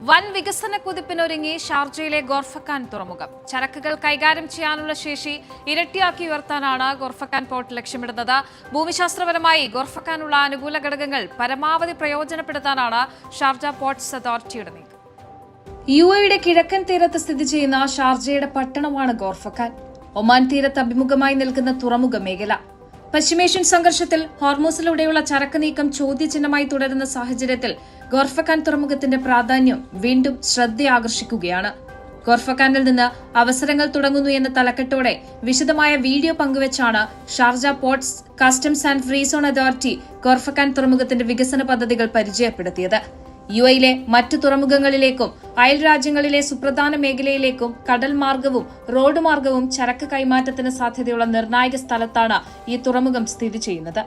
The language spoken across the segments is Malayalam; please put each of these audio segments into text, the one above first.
വൻ വികസന കുതിപ്പിനൊരുങ്ങി ഷാർജയിലെ ഗോർഫക്കാൻ തുറമുഖം. ചരക്കുകൾ കൈകാര്യം ചെയ്യാനുള്ള ശേഷി ഇരട്ടിയാക്കി ഉയർത്താനാണ് ഗോർഫക്കാൻ പോർട്ട് ലക്ഷ്യമിടുന്നത്. ഭൂമിശാസ്ത്രപരമായി ഗോർഫക്കാനുള്ള അനുകൂല ഘടകങ്ങൾ പരമാവധി പ്രയോജനപ്പെടുത്താനാണ് ഷാർജ പോർട്ട്സ് അതോറിറ്റിയുടെ നീക്കം. യുഎഇയുടെ കിഴക്കൻ തീരത്ത് സ്ഥിതി ചെയ്യുന്ന ഷാർജയുടെ പട്ടണമാണ് ഗോർഫക്കാൻ. ഒമാൻ തീരത്ത് അഭിമുഖമായി നിൽക്കുന്ന തുറമുഖ മേഖല. പശ്ചിമേഷ്യൻ സംഘർഷത്തിൽ ഹോർമൂസിലൂടെയുള്ള ചരക്ക് നീക്കം ചോദ്യചിഹ്നമായി തുടരുന്ന സാഹചര്യത്തിൽ ഗോർഫക്കാൻ തുറമുഖത്തിന്റെ പ്രാധാന്യം വീണ്ടും ശ്രദ്ധയാകർഷിക്കുകയാണ്. ഗോർഫക്കാനിൽ നിന്ന് അവസരങ്ങൾ തുടങ്ങുന്നു എന്ന തലക്കെട്ടോടെ വിശദമായ വീഡിയോ പങ്കുവച്ചാണ് Sharjah ports customs and free zone authority Khorfakkan തുറമുഖത്തിന്റെ വികസന പദ്ധതികൾ പരിചയപ്പെടുത്തിയത്. യുഎയിലെ മറ്റു തുറമുഖങ്ങളിലേക്കും അയൽ രാജ്യങ്ങളിലെ സുപ്രധാന മേഖലയിലേക്കും കടൽ മാർഗവും റോഡ് മാർഗവും ചരക്ക് കൈമാറ്റത്തിന് സാധ്യതയുള്ള നിർണായക സ്ഥലത്താണ് ഈ തുറമുഖം സ്ഥിതി ചെയ്യുന്നത്.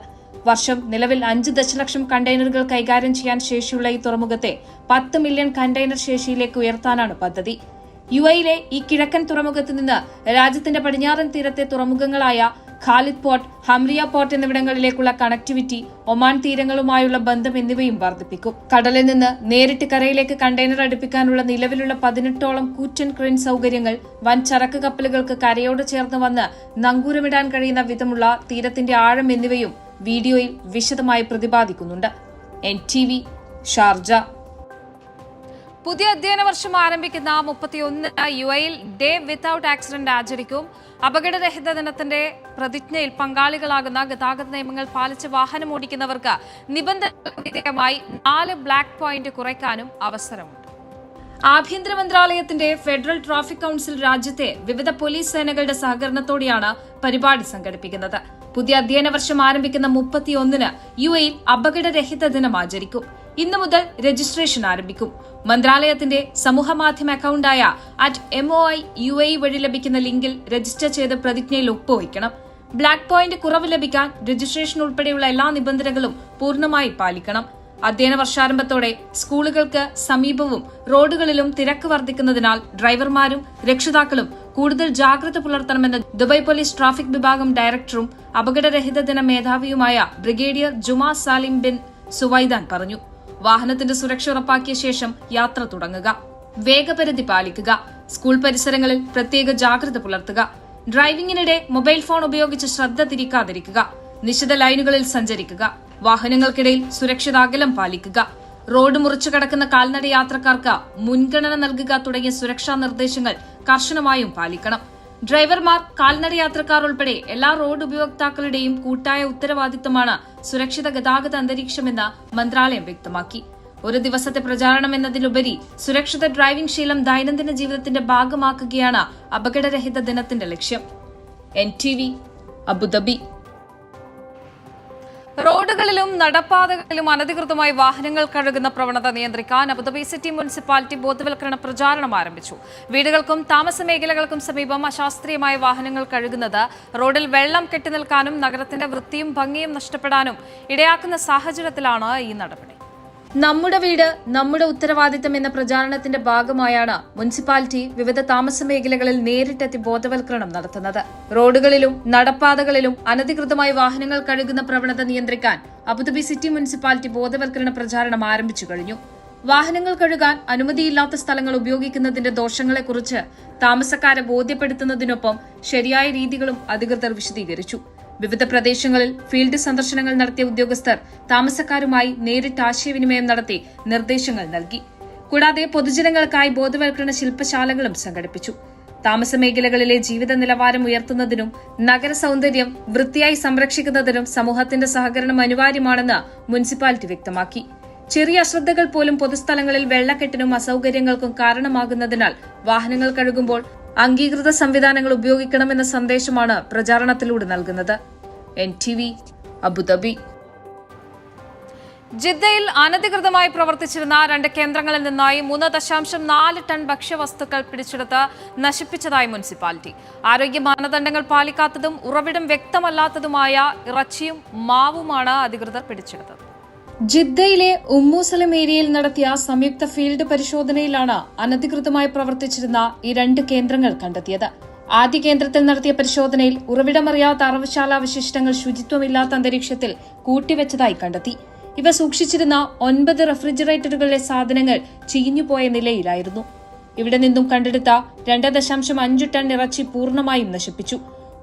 വർഷം നിലവിൽ 5 ദശലക്ഷം കണ്ടെയ്നറുകൾ കൈകാര്യം ചെയ്യാൻ ശേഷിയുള്ള ഈ തുറമുഖത്തെ 10 മില്യൺ കണ്ടെയ്നർ ശേഷിയിലേക്ക് ഉയർത്താനാണ് പദ്ധതി. യുഎയിലെ ഈ കിഴക്കൻ തുറമുഖത്ത് നിന്ന് രാജ്യത്തിന്റെ പടിഞ്ഞാറൻ തീരത്തെ തുറമുഖങ്ങളായ ഖാലിദ് പോർട്ട്, ഹംറിയ പോർട്ട് എന്നിവിടങ്ങളിലേക്കുള്ള കണക്ടിവിറ്റി, ഒമാൻ തീരങ്ങളുമായുള്ള ബന്ധം എന്നിവയും വർദ്ധിപ്പിക്കും. കടലിൽ നിന്ന് നേരിട്ട് കരയിലേക്ക് കണ്ടെയ്നർ അടുപ്പിക്കാനുള്ള നിലവിലുള്ള 18ഓളം കൂറ്റൻ ക്രെയിൻ സൗകര്യങ്ങൾ, വൻ ചരക്ക് കപ്പലുകൾക്ക് കരയോട് ചേർന്ന് വന്ന് നങ്കൂരമിടാൻ കഴിയുന്ന വിധമുള്ള തീരത്തിന്റെ ആഴം എന്നിവയും വീഡിയോയിൽ വിശദമായി പ്രതിപാദിക്കുന്നുണ്ട്. NTV Sharjah. പുതിയ അധ്യയന വർഷം ആരംഭിക്കുന്ന 31 യുഎഇയിൽ ഡേ വിത്തൌട്ട് ആക്സിഡന്റ് ആചരിക്കും. അപകടരഹിത ദിനത്തിന്റെ പ്രതിജ്ഞയിൽ പങ്കാളികളാകുന്ന ഗതാഗത നിയമങ്ങൾ പാലിച്ച് വാഹനം ഓടിക്കുന്നവർക്ക് നിബന്ധനമായി 4 ബ്ലാക്ക് പോയിന്റ് കുറയ്ക്കാനും അവസരമുണ്ട്. ആഭ്യന്തര മന്ത്രാലയത്തിന്റെ ഫെഡറൽ ട്രാഫിക് കൌൺസിൽ രാജ്യത്തെ വിവിധ പോലീസ് സേനകളുടെ സഹകരണത്തോടെയാണ് പരിപാടി സംഘടിപ്പിക്കുന്നത്. പുതിയ അധ്യയന വർഷം ആരംഭിക്കുന്ന 31 യുഎഇയിൽ അപകടരഹിത ദിനം ആചരിക്കും. ഇന്നു മുതൽ രജിസ്ട്രേഷൻ ആരംഭിക്കും. മന്ത്രാലയത്തിന്റെ സമൂഹമാധ്യമ അക്കൌണ്ടായ @MOI UAE വഴി ലഭിക്കുന്ന ലിങ്കിൽ രജിസ്റ്റർ ചെയ്ത് പ്രതിജ്ഞയിൽ ഒപ്പുവയ്ക്കണം. ബ്ലാക്ക് പോയിന്റ് കുറവ് ലഭിക്കാൻ രജിസ്ട്രേഷൻ ഉൾപ്പെടെയുള്ള എല്ലാ നിബന്ധനകളും പൂർണ്ണമായി പാലിക്കണം. അധ്യയന വർഷാരംഭത്തോടെ സ്കൂളുകൾക്ക് സമീപവും റോഡുകളിലും തിരക്ക് വർദ്ധിക്കുന്നതിനാൽ ഡ്രൈവർമാരും രക്ഷിതാക്കളും കൂടുതൽ ജാഗ്രത പുലർത്തണമെന്ന് ദുബായ് പോലീസ് ട്രാഫിക് വിഭാഗം ഡയറക്ടറും അപകടരഹിത ദിന മേധാവിയുമായ ബ്രിഗേഡിയർ ജുമാ സാലിം ബിൻ സുവൈദാൻ പറഞ്ഞു. വാഹനത്തിന്റെ സുരക്ഷ ഉറപ്പാക്കിയ ശേഷം യാത്ര തുടങ്ങുക, വേഗപരിധി പാലിക്കുക, സ്കൂൾ പരിസരങ്ങളിൽ പ്രത്യേക ജാഗ്രത പുലർത്തുക, ഡ്രൈവിംഗിനിടെ മൊബൈൽ ഫോൺ ഉപയോഗിച്ച് ശ്രദ്ധ തിരിക്കാതിരിക്കുക, നിശ്ചിത ലൈനുകളിൽ സഞ്ചരിക്കുക, വാഹനങ്ങൾക്കിടയിൽ സുരക്ഷിത അകലം പാലിക്കുക, റോഡ് മുറിച്ചു കടക്കുന്ന കാൽനട യാത്രക്കാർക്ക് മുൻഗണന നൽകുക തുടങ്ങിയ സുരക്ഷാ നിർദ്ദേശങ്ങൾ കർശനമായും പാലിക്കണം. ഡ്രൈവർമാർ, കാൽനട യാത്രക്കാർ ഉൾപ്പെടെ എല്ലാ റോഡ് ഉപയോക്താക്കളുടെയും കൂട്ടായ ഉത്തരവാദിത്തമാണ് സുരക്ഷിത ഗതാഗത അന്തരീക്ഷമെന്ന് മന്ത്രാലയം വ്യക്തമാക്കി. ഒരു ദിവസത്തെ പ്രചാരണം എന്നതിലുപരി സുരക്ഷിത ഡ്രൈവിംഗ് ശീലം ദൈനംദിന ജീവിതത്തിന്റെ ഭാഗമാക്കുകയാണ് അപകടരഹിത ദിനത്തിന്റെ ലക്ഷ്യം. NTV Abu Dhabi. റോഡുകളിലും നടപ്പാതകളിലും അനധികൃതമായി വാഹനങ്ങൾ കഴുകുന്ന പ്രവണത നിയന്ത്രിക്കാൻ അബുദാബി സിറ്റി മുനിസിപ്പാലിറ്റി ബോധവൽക്കരണ പ്രചാരണം ആരംഭിച്ചു. വീടുകൾക്കും താമസ മേഖലകൾക്കും സമീപം അശാസ്ത്രീയമായ വാഹനങ്ങൾ കഴുകുന്നത് റോഡിൽ വെള്ളം കെട്ടിനിൽക്കാനും നഗരത്തിന്റെ വൃത്തിയും ഭംഗിയും നഷ്ടപ്പെടാനും ഇടയാക്കുന്ന സാഹചര്യത്തിലാണ് ഈ നടപടി. നമ്മുടെ വീട് നമ്മുടെ ഉത്തരവാദിത്തം എന്ന പ്രചാരണത്തിന്റെ ഭാഗമായാണ് മുനിസിപ്പാലിറ്റി വിവിധ താമസ മേഖലകളിൽ നേരിട്ടെത്തി ബോധവൽക്കരണം നടത്തുന്നത്. റോഡുകളിലും നടപ്പാതകളിലും അനധികൃതമായി വാഹനങ്ങൾ കഴുകുന്ന പ്രവണത നിയന്ത്രിക്കാൻ അബുദാബി സിറ്റി മുനിസിപ്പാലിറ്റി ബോധവൽക്കരണ പ്രചാരണം ആരംഭിച്ചു കഴിഞ്ഞു. വാഹനങ്ങൾ കഴുകാൻ അനുമതിയില്ലാത്ത സ്ഥലങ്ങൾ ഉപയോഗിക്കുന്നതിന്റെ ദോഷങ്ങളെക്കുറിച്ച് താമസക്കാരെ ബോധ്യപ്പെടുത്തുന്നതിനൊപ്പം ശരിയായ രീതികളും അധികൃതർ വിശദീകരിച്ചു. വിവിധ പ്രദേശങ്ങളിൽ ഫീൽഡ് സന്ദർശനങ്ങൾ നടത്തിയ ഉദ്യോഗസ്ഥർ താമസക്കാരുമായി നേരിട്ട് ആശയവിനിമയം നടത്തി നിർദ്ദേശങ്ങൾ നൽകി. കൂടാതെ പൊതുജനങ്ങൾക്കായി ബോധവൽക്കരണ ശില്പശാലകളും സംഘടിപ്പിച്ചു. താമസ മേഖലകളിലെ ജീവിത നിലവാരം ഉയർത്തുന്നതിനും നഗര സൗന്ദര്യം വൃത്തിയായി സംരക്ഷിക്കുന്നതിനും സമൂഹത്തിന്റെ സഹകരണം അനിവാര്യമാണെന്ന് മുനിസിപ്പാലിറ്റി വ്യക്തമാക്കി. ചെറിയ അശ്രദ്ധകൾ പോലും പൊതുസ്ഥലങ്ങളിൽ വെള്ളക്കെട്ടിനും അസൌകര്യങ്ങൾക്കും കാരണമാകുന്നതിനാൽ വാഹനങ്ങൾ കഴുകുമ്പോൾ അംഗീകൃത സംവിധാനങ്ങൾ ഉപയോഗിക്കണമെന്ന സന്ദേശമാണ് പ്രചാരണത്തിലൂടെ നൽകുന്നത്. NTV Abu Dhabi. ജിദ്ദയിൽ അനധികൃതമായി പ്രവർത്തിച്ചിരുന്ന 2 കേന്ദ്രങ്ങളിൽ നിന്നായി 3.4 ടൺ ഭക്ഷ്യവസ്തുക്കൾ പിടിച്ചെടുത്ത് നശിപ്പിച്ചതായി മുനിസിപ്പാലിറ്റി. ആരോഗ്യ മാനദണ്ഡങ്ങൾ പാലിക്കാത്തതും ഉറവിടം വ്യക്തമല്ലാത്തതുമായ ഇറച്ചിയും മാവുമാണ് അധികൃതർ പിടിച്ചെടുത്തത്. ജിദ്ദയിലെ ഉമ്മുസലം ഏരിയയിൽ നടത്തിയ സംയുക്ത ഫീൽഡ് പരിശോധനയിലാണ് അനധികൃതമായി പ്രവർത്തിച്ചിരുന്ന ഈ 2 കേന്ദ്രങ്ങൾ കണ്ടെത്തിയത്. ആദ്യ കേന്ദ്രത്തിൽ നടത്തിയ പരിശോധനയിൽ ഉറവിടമറിയാത്ത അറവുശാല അവശിഷ്ടങ്ങൾ ശുചിത്വമില്ലാത്ത അന്തരീക്ഷത്തിൽ കൂട്ടിവെച്ചതായി കണ്ടെത്തി. ഇവ സൂക്ഷിച്ചിരുന്ന 9 റെഫ്രിജറേറ്ററുകളിലെ സാധനങ്ങൾ ചീഞ്ഞുപോയ നിലയിലായിരുന്നു. ഇവിടെ നിന്നും കണ്ടെടുത്ത 2.5 ടൺ ഇറച്ചി പൂർണ്ണമായും നശിപ്പിച്ചു.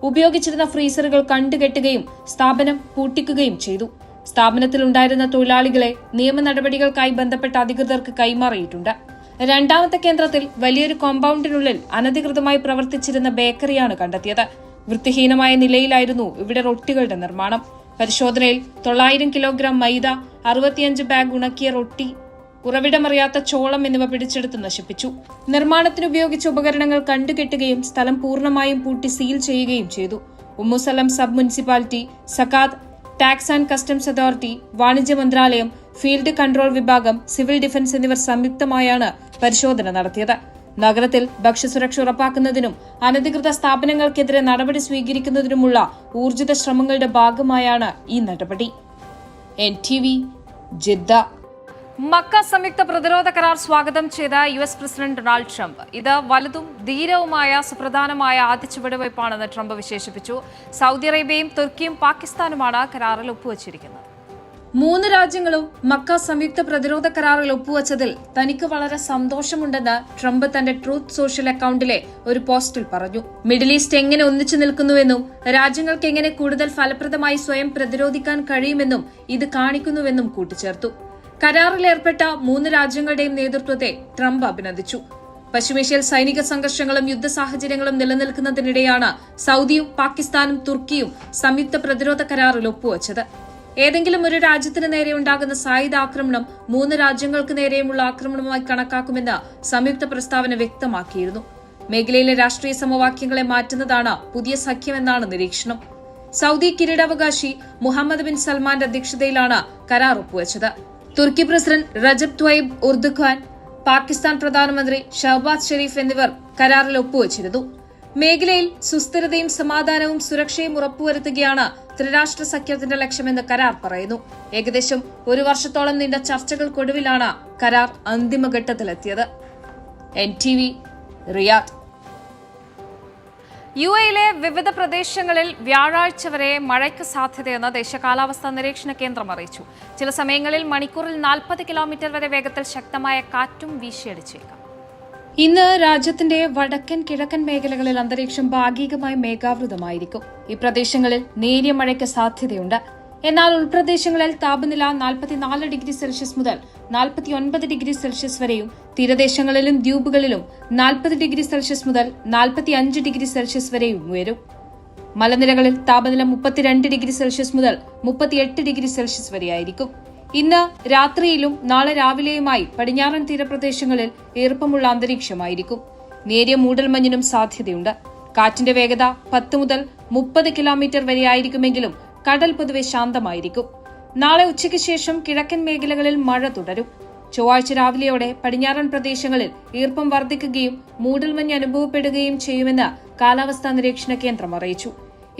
ഉപയോഗിച്ചിരുന്ന ഫ്രീസറുകൾ കണ്ടുകെട്ടുകയും സ്ഥാപനം പൂട്ടിക്കുകയും ചെയ്തു. സ്ഥാപനത്തിലുണ്ടായിരുന്ന തൊഴിലാളികളെ നിയമ നടപടികൾക്കായി ബന്ധപ്പെട്ട അധികൃതർക്ക് കൈമാറിയിട്ടുണ്ട്. രണ്ടാമത്തെ കേന്ദ്രത്തിൽ വലിയൊരു കോമ്പൗണ്ടിനുള്ളിൽ അനധികൃതമായി പ്രവർത്തിച്ചിരുന്ന ബേക്കറിയാണ് കണ്ടെത്തിയത്. വൃത്തിഹീനമായ നിലയിലായിരുന്നു ഇവിടെ റൊട്ടികളുടെ നിർമ്മാണം. പരിശോധനയിൽ 900 കിലോഗ്രാം മൈദ, 65 ബാഗ് ഉണക്കിയ റൊട്ടി, ഉറവിടമറിയാത്ത ചോളം എന്നിവ പിടിച്ചെടുത്ത് നശിപ്പിച്ചു. നിർമ്മാണത്തിന് ഉപയോഗിച്ച ഉപകരണങ്ങൾ കണ്ടുകെട്ടുകയും സ്ഥലം പൂർണ്ണമായും പൂട്ടി സീൽ ചെയ്യുകയും ചെയ്തു. ഉമ്മുസലം സബ് മുനിസിപ്പാലിറ്റി, സക്കാത്ത്, ടാക്സ് ആൻഡ് കസ്റ്റംസ് അതോറിറ്റി, വാണിജ്യ മന്ത്രാലയം, ഫീൽഡ് കൺട്രോൾ വിഭാഗം, സിവിൽ ഡിഫൻസ് എന്നിവർ സംയുക്തമായാണ് പരിശോധന നടത്തിയത്. നഗരത്തിൽ ഭക്ഷ്യസുരക്ഷ ഉറപ്പാക്കുന്നതിനും അനധികൃത സ്ഥാപനങ്ങൾക്കെതിരെ നടപടി സ്വീകരിക്കുന്നതിനുമുള്ള ഊർജിത ശ്രമങ്ങളുടെ ഭാഗമായാണ് ഈ നടപടി. NTV, Jeddah. മക്ക സംയുക്ത പ്രതിരോധ കരാർ സ്വാഗതം ചെയ്ത US പ്രസിഡന്റ് ഡൊണാൾഡ് ട്രംപ് ഇത് വലുതും ധീരവുമായ സുപ്രധാനമായ ആദ്യ ചുവടുവയ്പ്പാണെന്ന് ട്രംപ് വിശേഷിപ്പിച്ചു. സൗദി അറേബ്യയും തുർക്കിയും പാകിസ്ഥാനുമാണ് കരാറിൽ ഒപ്പുവച്ചിരിക്കുന്നത്. 3 രാജ്യങ്ങളും മക്ക സംയുക്ത പ്രതിരോധ കരാറിൽ ഒപ്പുവച്ചതിൽ തനിക്ക് വളരെ സന്തോഷമുണ്ടെന്ന് ട്രംപ് തന്റെ ട്രൂത്ത് സോഷ്യൽ അക്കൌണ്ടിലെ ഒരു പോസ്റ്റിൽ പറഞ്ഞു. മിഡിൽ ഈസ്റ്റ് എങ്ങനെ ഒന്നിച്ചു നിൽക്കുന്നുവെന്നും രാജ്യങ്ങൾക്ക് എങ്ങനെ കൂടുതൽ ഫലപ്രദമായി സ്വയം പ്രതിരോധിക്കാൻ കഴിയുമെന്നും ഇത് കാണിക്കുന്നുവെന്നും കൂട്ടിച്ചേർത്തു. കരാറിലേർപ്പെട്ട 3 രാജ്യങ്ങളുടെയും നേതൃത്വത്തെ ട്രംപ് അഭിനന്ദിച്ചു. പശ്ചിമേഷ്യയിൽ സൈനിക സംഘർഷങ്ങളും യുദ്ധ സാഹചര്യങ്ങളും നിലനിൽക്കുന്നതിനിടെയാണ് സൗദിയും പാകിസ്ഥാനും തുർക്കിയും സംയുക്ത പ്രതിരോധ കരാറിൽ ഒപ്പുവച്ചത്. ഏതെങ്കിലും ഒരു രാജ്യത്തിന് നേരെ ഉണ്ടാകുന്ന സായുധ ആക്രമണം 3 രാജ്യങ്ങൾക്ക് നേരെയുമുള്ള ആക്രമണമായി കണക്കാക്കുമെന്ന് സംയുക്ത പ്രസ്താവന വ്യക്തമാക്കിയിരുന്നു. മേഖലയിലെ രാഷ്ട്രീയ സമവാക്യങ്ങളെ മാറ്റുന്നതാണ് പുതിയ സഖ്യമെന്നാണ് നിരീക്ഷണം. സൗദി കിരീടാവകാശി മുഹമ്മദ് ബിൻ സൽമാന്റെ അധ്യക്ഷതയിലാണ് കരാർ ഒപ്പുവച്ചത്. തുർക്കി പ്രസിഡന്റ് റജബ് ത്വയ്യിബ് ഉർദുഖാൻ, പാകിസ്ഥാൻ പ്രധാനമന്ത്രി ഷഹബാസ് ഷെരീഫ് എന്നിവർ കരാറിൽ ഒപ്പുവച്ചിരുന്നു. മേഖലയിൽ സുസ്ഥിരതയും സമാധാനവും സുരക്ഷയും ഉറപ്പുവരുത്തുകയാണ് ത്രിരാഷ്ട്ര സഖ്യത്തിന്റെ ലക്ഷ്യമെന്ന് കരാർ പറയുന്നു. ഏകദേശം 1 വർഷത്തോളം നീണ്ട ചർച്ചകൾക്കൊടുവിലാണ് കരാർ അന്തിമഘട്ടത്തിലെത്തിയത്. NTV, Riyadh. UAE-യിലെ വിവിധ പ്രദേശങ്ങളിൽ വ്യാഴാഴ്ച വരെ മഴയ്ക്ക് സാധ്യതയെന്ന് ദേശീയ കാലാവസ്ഥാ നിരീക്ഷണ കേന്ദ്രം അറിയിച്ചു. ചില സമയങ്ങളിൽ മണിക്കൂറിൽ 40 കിലോമീറ്റർ വരെ വേഗത്തിൽ ശക്തമായ കാറ്റും വീശിയടിച്ചേക്കാം. ഇന്ന് രാജ്യത്തിന്റെ വടക്കൻ കിഴക്കൻ മേഖലകളിൽ അന്തരീക്ഷം ഭാഗികമായി മേഘാവൃതമായിരിക്കും. ഈ പ്രദേശങ്ങളിൽ നേരിയ മഴയ്ക്ക് സാധ്യതയുണ്ട്. എന്നാൽ ഉൾപ്രദേശങ്ങളിൽ താപനില 44 ഡിഗ്രി സെൽഷ്യസ് മുതൽ 49 ഡിഗ്രി സെൽഷ്യസ് വരെയും തീരദേശങ്ങളിലും ദ്വീപുകളിലും 40 ഡിഗ്രി സെൽഷ്യസ് മുതൽ 45 ഡിഗ്രി സെൽഷ്യസ് വരെയും ഉയരും. മലനിരകളിൽ താപനില 32 ഡിഗ്രി സെൽഷ്യസ് മുതൽ 38 ഡിഗ്രി സെൽഷ്യസ് വരെയായിരിക്കും. ഇന്ന് രാത്രിയിലും നാളെ രാവിലെയുമായി പടിഞ്ഞാറൻ തീരപ്രദേശങ്ങളിൽ ഈർപ്പമുള്ള അന്തരീക്ഷമായിരിക്കും. നേരിയ മൂടൽമഞ്ഞിനും സാധ്യതയുണ്ട്. കാറ്റിന്റെ വേഗത 10 മുതൽ 30 കിലോമീറ്റർ വരെയായിരിക്കുമെങ്കിലും കടൽ പൊതുവെ ശാന്തമായിരിക്കും. നാളെ ഉച്ചയ്ക്ക് ശേഷം കിഴക്കൻ മേഖലകളിൽ മഴ തുടരും. ചൊവ്വാഴ്ച രാവിലെയോടെ പടിഞ്ഞാറൻ പ്രദേശങ്ങളിൽ ഈർപ്പം വർദ്ധിക്കുകയും മൂടൽമഞ്ഞ് അനുഭവപ്പെടുകയും ചെയ്യുമെന്ന് കാലാവസ്ഥാ നിരീക്ഷണ കേന്ദ്രം അറിയിച്ചു.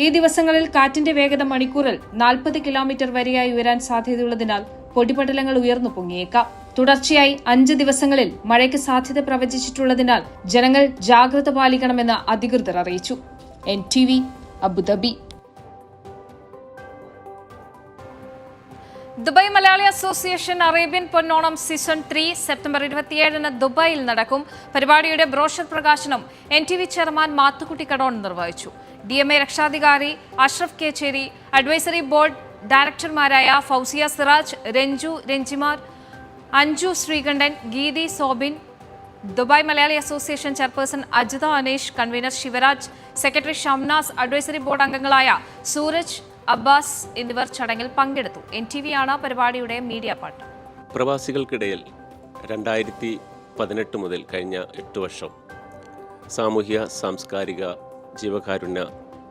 ഈ ദിവസങ്ങളിൽ കാറ്റിന്റെ വേഗത മണിക്കൂറിൽ 40 കിലോമീറ്റർ വരെയായി ഉയരാൻ സാധ്യതയുള്ളതിനാൽ പൊടിപടലങ്ങൾ ഉയർന്നു പൊങ്ങിയേക്കാം. തുടർച്ചയായി 5 ദിവസങ്ങളിൽ മഴയ്ക്ക് സാധ്യത പ്രവചിച്ചിട്ടുള്ളതിനാൽ ജനങ്ങൾ ജാഗ്രത പാലിക്കണമെന്ന് അധികൃതർ അറിയിച്ചു. NTV, Abu Dhabi. Dubai Malayali association Arabian Ponnonam season 3 September 27 ദുബായിൽ നടക്കും. പരിപാടിയുടെ ബ്രോഷർ പ്രകാശനം NTV ചെയർമാൻ മാത്തുക്കുട്ടി കടോൺ നിർവഹിച്ചു. DMA രക്ഷാധികാരി അഷ്റഫ് കേച്ചേരി, അഡ്വൈസറി ബോർഡ് ഡയറക്ടർമാരായ ഫൗസിയ സിറാജ്, രഞ്ജു രഞ്ജിമാർ, Anju Sreekandan, Geethi Sobin, Dubai Malayali association chairperson Ajitha Anesh, convener Sivaraj, secretary Shamnas, advisory board അംഗങ്ങളായ സൂരജ്, അബ്ബാസ് എന്നിവർ ചടങ്ങിൽ പങ്കെടുത്തു. NTV ആണ് പരിപാടിയുടെ മീഡിയ പാർട്ണർ. പ്രവാസികൾക്കിടയിൽ 2018 മുതൽ കഴിഞ്ഞ 8 വർഷം സാമൂഹ്യ സാംസ്കാരിക ജീവകാരുണ്യ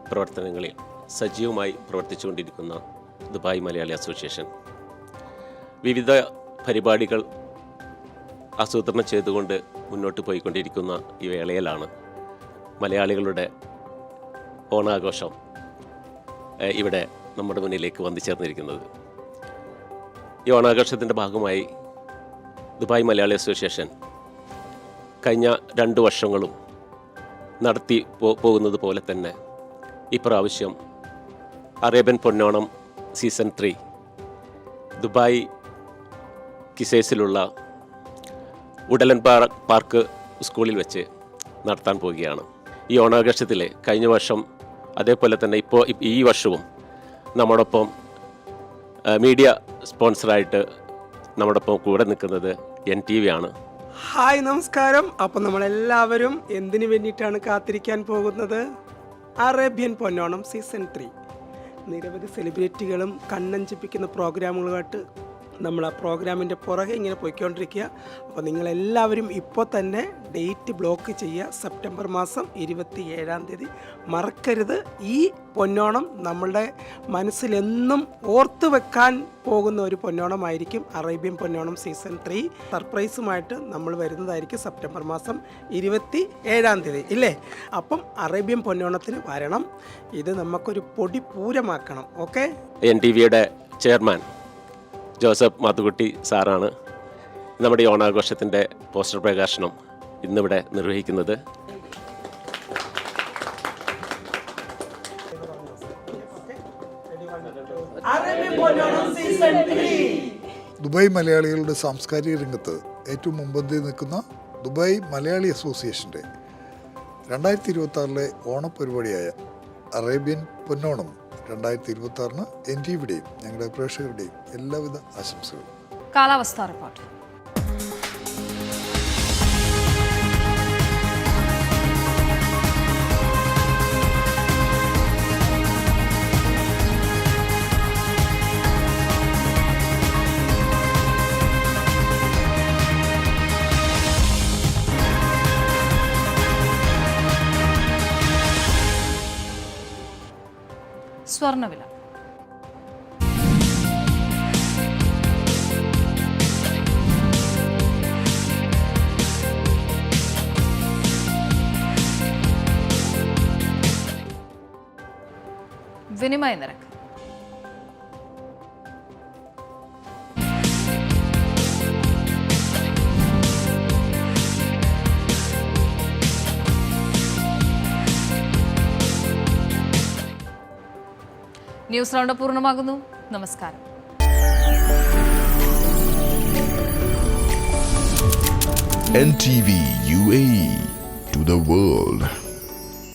പ്രവർത്തനങ്ങളിൽ സജീവമായി പ്രവർത്തിച്ചുകൊണ്ടിരിക്കുന്ന ദുബായ് മലയാളി അസോസിയേഷൻ വിവിധ പരിപാടികൾ ആസൂത്രണം ചെയ്തുകൊണ്ട് മുന്നോട്ട് പോയിക്കൊണ്ടിരിക്കുന്ന ഈ വേളയിലാണ് മലയാളികളുടെ ഓണാഘോഷം ഇവിടെ നമ്മുടെ മുന്നിലേക്ക് വന്നു ചേർന്നിരിക്കുന്നത്. ഈ ഓണാഘോഷത്തിൻ്റെ ഭാഗമായി ദുബായ് മലയാളി അസോസിയേഷൻ കഴിഞ്ഞ 2 വർഷങ്ങളും നടത്തി പോകുന്നത് പോലെ തന്നെ ഇപ്രാവശ്യം Arabian Ponnonam season 3 Dubai കിസേസിലുള്ള ഉഡലൻ park സ്കൂളിൽ വെച്ച് നടത്താൻ പോവുകയാണ്. ഈ ഓണാഘോഷത്തിൽ കഴിഞ്ഞ വർഷം അതേപോലെ തന്നെ ഈ വർഷവും നമ്മോടൊപ്പം മീഡിയ സ്പോൺസറായിട്ട് നമ്മോടൊപ്പം കൂടെ നിൽക്കുന്നത് NTV ആണ്. ഹായ്, നമസ്കാരം. അപ്പം നമ്മളെല്ലാവരും എന്തിനു വേണ്ടിയിട്ടാണ് കാത്തിരിക്കാൻ പോകുന്നത്? Arabian Ponnonam season 3. നിരവധി സെലിബ്രിറ്റികളും കണ്ണഞ്ചിപ്പിക്കുന്ന പ്രോഗ്രാമുകളുമായിട്ട് നമ്മൾ ആ പ്രോഗ്രാമിൻ്റെ പുറകെ ഇങ്ങനെ പോയിക്കൊണ്ടിരിക്കുക. അപ്പോൾ നിങ്ങളെല്ലാവരും ഇപ്പോൾ തന്നെ ഡേറ്റ് ബ്ലോക്ക് ചെയ്യുക. സെപ്റ്റംബർ മാസം 27-ാം തീയതി മറക്കരുത്. ഈ പൊന്നോണം നമ്മളുടെ മനസ്സിലെന്നും ഓർത്തു വെക്കാൻ പോകുന്ന ഒരു പൊന്നോണമായിരിക്കും അറേബ്യൻ പൊന്നോണം സീസൺ 3. സർപ്രൈസുമായിട്ട് നമ്മൾ വരുന്നതായിരിക്കും സെപ്റ്റംബർ മാസം 27-ാം തീയതി, ഇല്ലേ? അപ്പം അറേബ്യൻ പൊന്നോണത്തിന് വരണം. ഇത് നമുക്കൊരു പൊടി പൂരമാക്കണം. ഓക്കെ. NTVയുടെ ചെയർമാൻ ജോസഫ് മാത്തുക്കുട്ടി സാറാണ് നമ്മുടെ ഈ ഓണാഘോഷത്തിൻ്റെ പോസ്റ്റർ പ്രകാശനം ഇന്നിവിടെ നിർവഹിക്കുന്നത്. ദുബായ് മലയാളികളുടെ സാംസ്കാരിക രംഗത്ത് ഏറ്റവും മുൻപന്തിയിൽ നിൽക്കുന്ന ദുബായ് മലയാളി അസോസിയേഷൻ്റെ 2026 ഓണപരിപാടിയായ അറേബ്യൻ പൊന്നോണം 2026 NTVയുടെയും ഞങ്ങളുടെ പ്രേക്ഷകരുടെയും എല്ലാവിധ ആശംസകളും. കാലാവസ്ഥാ റിപ്പോർട്ട്. സ്വർണ്ണവില. വിനിമയ നിരക്ക്. ന്യൂസ് റൗണ്ട് പൂർണ്ണമാകുന്നു. നമസ്കാരം. NTV UAE to the world.